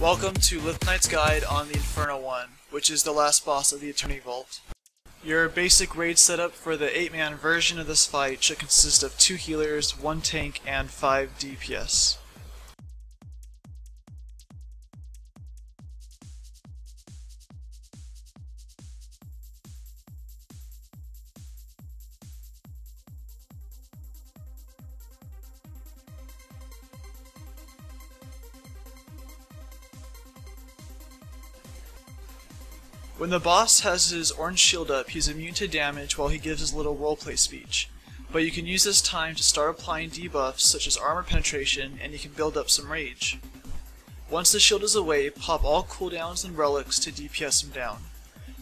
Welcome to Lythknight's Guide on the Infernal one, which is the last boss of the Eternity Vault. Your basic raid setup for the 8-man version of this fight should consist of 2 healers, 1 tank, and 5 DPS. When the boss has his orange shield up, he's immune to damage while he gives his little roleplay speech. But you can use this time to start applying debuffs such as armor penetration, and you can build up some rage. Once the shield is away, pop all cooldowns and relics to DPS him down.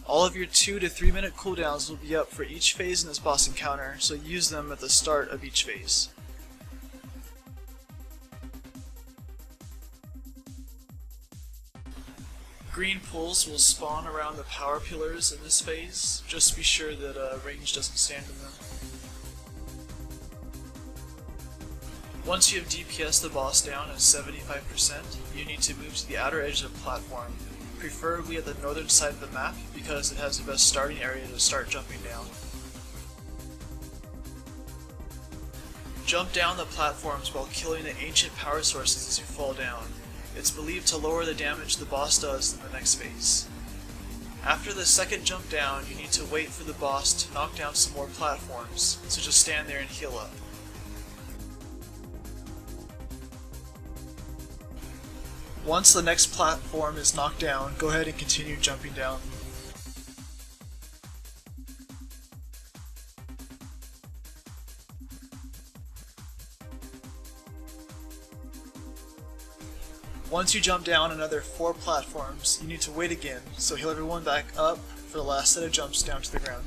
All of your 2 to 3 minute cooldowns will be up for each phase in this boss encounter, so use them at the start of each phase. Green pools will spawn around the power pillars in this phase. Just be sure that range doesn't stand in them. Once you have DPS the boss down at 75%, you need to move to the outer edge of the platform, preferably at the northern side of the map because it has the best starting area to start jumping down. Jump down the platforms while killing the ancient power sources as you fall down. It's believed to lower the damage the boss does in the next phase. After the second jump down, you need to wait for the boss to knock down some more platforms, so just stand there and heal up. Once the next platform is knocked down, go ahead and continue jumping down. Once you jump down another 4 platforms, you need to wait again, so heal everyone back up for the last set of jumps down to the ground.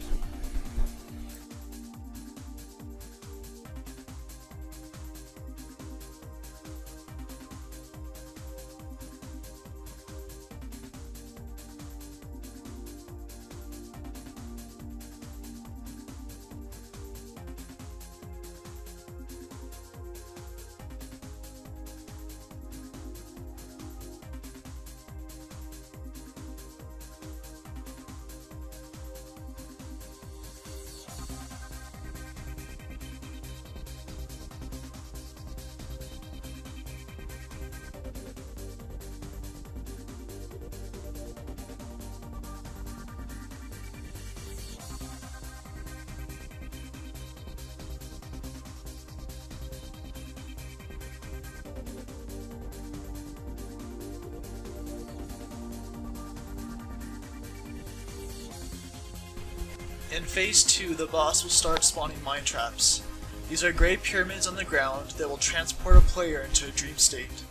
In Phase 2, the boss will start spawning mine traps. These are gray pyramids on the ground that will transport a player into a dream state.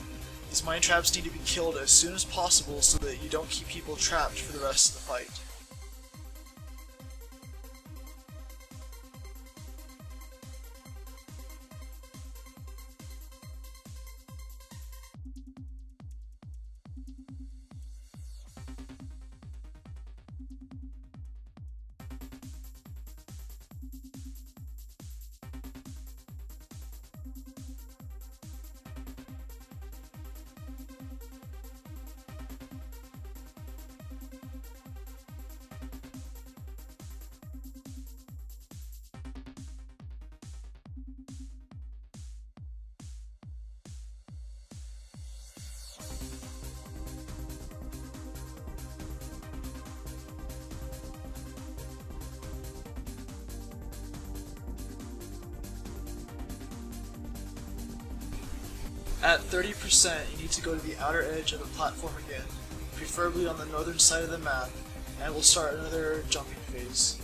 These mine traps need to be killed as soon as possible so that you don't keep people trapped for the rest of the fight. At 30%, you need to go to the outer edge of the platform again, preferably on the northern side of the map, and we'll start another jumping phase.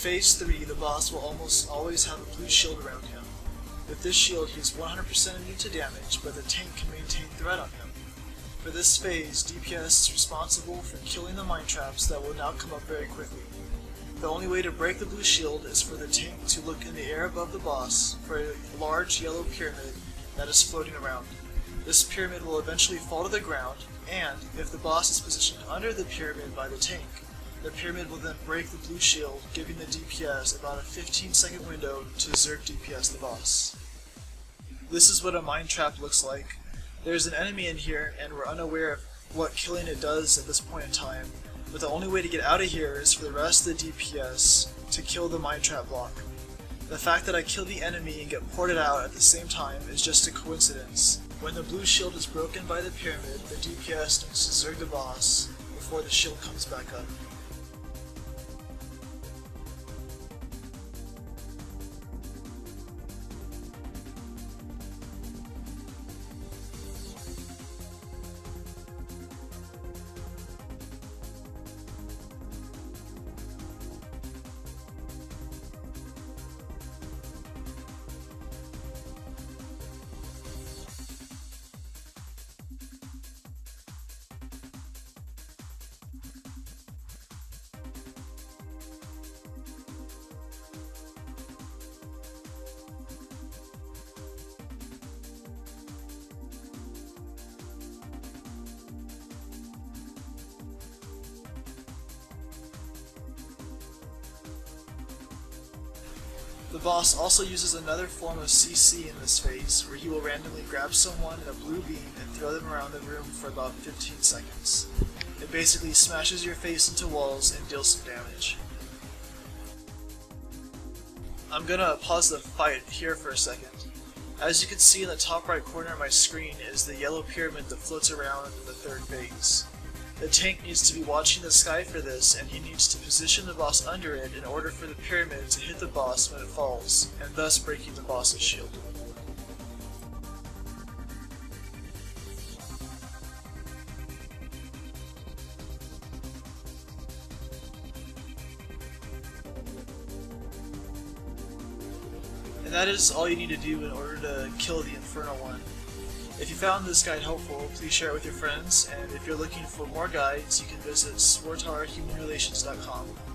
Phase 3, the boss will almost always have a blue shield around him. With this shield, he is 100% immune to damage, but the tank can maintain threat on him. For this phase, DPS is responsible for killing the mine traps that will now come up very quickly. The only way to break the blue shield is for the tank to look in the air above the boss for a large yellow pyramid that is floating around. This pyramid will eventually fall to the ground, and if the boss is positioned under the pyramid by the tank, the pyramid will then break the blue shield, giving the DPS about a 15-second window to Zerg DPS the boss. This is what a mine trap looks like. There's an enemy in here, and we're unaware of what killing it does at this point in time, but the only way to get out of here is for the rest of the DPS to kill the mine trap block. The fact that I kill the enemy and get ported out at the same time is just a coincidence. When the blue shield is broken by the pyramid, the DPS needs to Zerg the boss before the shield comes back up. The boss also uses another form of CC in this phase, where he will randomly grab someone in a blue beam and throw them around the room for about 15 seconds. It basically smashes your face into walls and deals some damage. I'm gonna pause the fight here for a second. As you can see in the top right corner of my screen is the yellow pyramid that floats around in the third phase. The tank needs to be watching the sky for this, and he needs to position the boss under it in order for the pyramid to hit the boss when it falls, and thus breaking the boss's shield. And that is all you need to do in order to kill the Infernal one. If you found this guide helpful, please share it with your friends, and if you're looking for more guides, you can visit swartarhumanrelations.com.